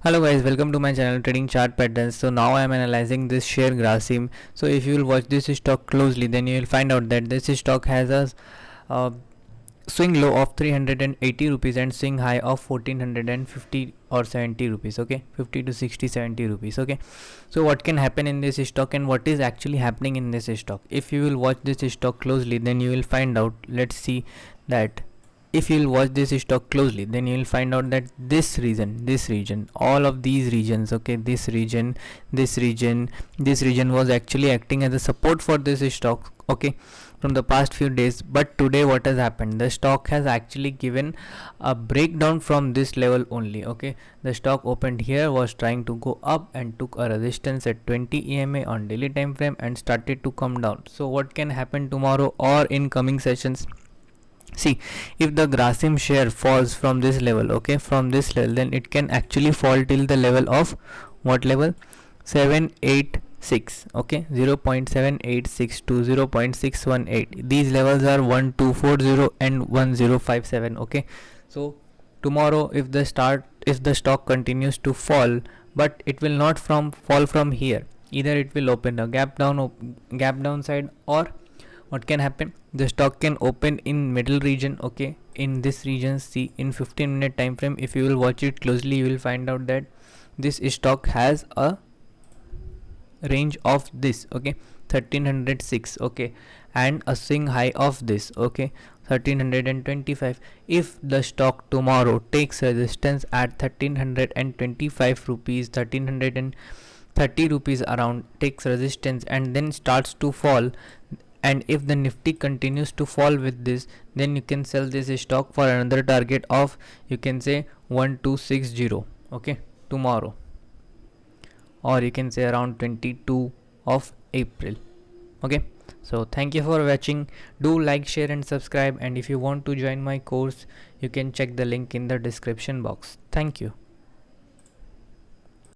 Hello guys, welcome to my channel Trading Chart Patterns. So now I am analyzing this share Grasim. So if you will watch this stock closely, then you will find out that this stock has a uh, swing low of 380 rupees and swing high of 1450 or 70 rupees. Okay, 50 to 60, 70 rupees. Okay, so what can happen in this stock and what is actually happening in this stock? If you will watch this stock closely, then you will find out. Let's see that if you will watch this stock closely, then you will find out that this region, all of these regions, okay, this region was actually acting as a support for this stock, okay, from the past few days. But today what has happened, the stock has actually given a breakdown from this level only. Okay, the stock opened here, was trying to go up and took a resistance at 20 EMA on daily time frame and started to come down. So what can happen tomorrow or in coming sessions? See, if the Grasim share falls from this level, okay, from this level, then it can actually fall till the level of what level? 786, okay, 0.786 to 0.618. These levels are 1240 and 1057. Okay, so tomorrow if the stock continues to fall, but it will not fall from here, either it will open a gap downside, or what can happen, the stock can open in middle region. Okay, in this region, see, in 15-minute time frame, if you will watch it closely, you will find out that this stock has a range of this, okay, 1306, okay, and a swing high of this, okay, 1325. If the stock tomorrow takes resistance at 1325 rupees, 1330 rupees around, takes resistance and then starts to fall, and if the Nifty continues to fall with this, then you can sell this stock for another target of, you can say, 1260, okay, tomorrow, or you can say around 22 of April. Okay, so thank you for watching. Do like, share and subscribe, and if you want to join my course, you can check the link in the description box. Thank you.